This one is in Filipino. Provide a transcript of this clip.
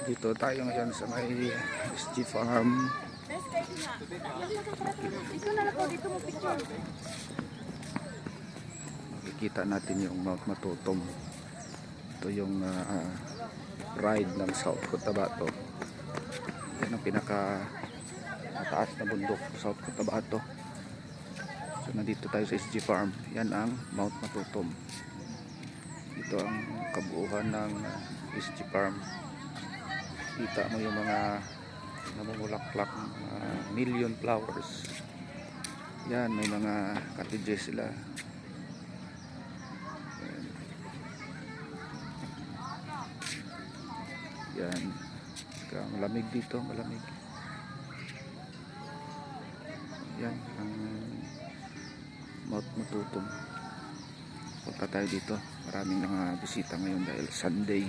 Dito tayo ngayon sa may SG Farm. Makikita natin yung Mount Matutom. Ito yung ride ng South Cotabato. Yan ang pinaka mataas na bundok sa South Cotabato. So nandito tayo sa SG Farm. Yan ang Mount Matutom. Ito ang kabuuan ng SG Farm. Kita mo yung mga namumulaklak, million flowers. Yan, may mga cottages sila. Yan. Malamig dito, malamig. Yan ang Mount Matutom. Punta tayo dito. Maraming bisita ngayon dahil Sunday.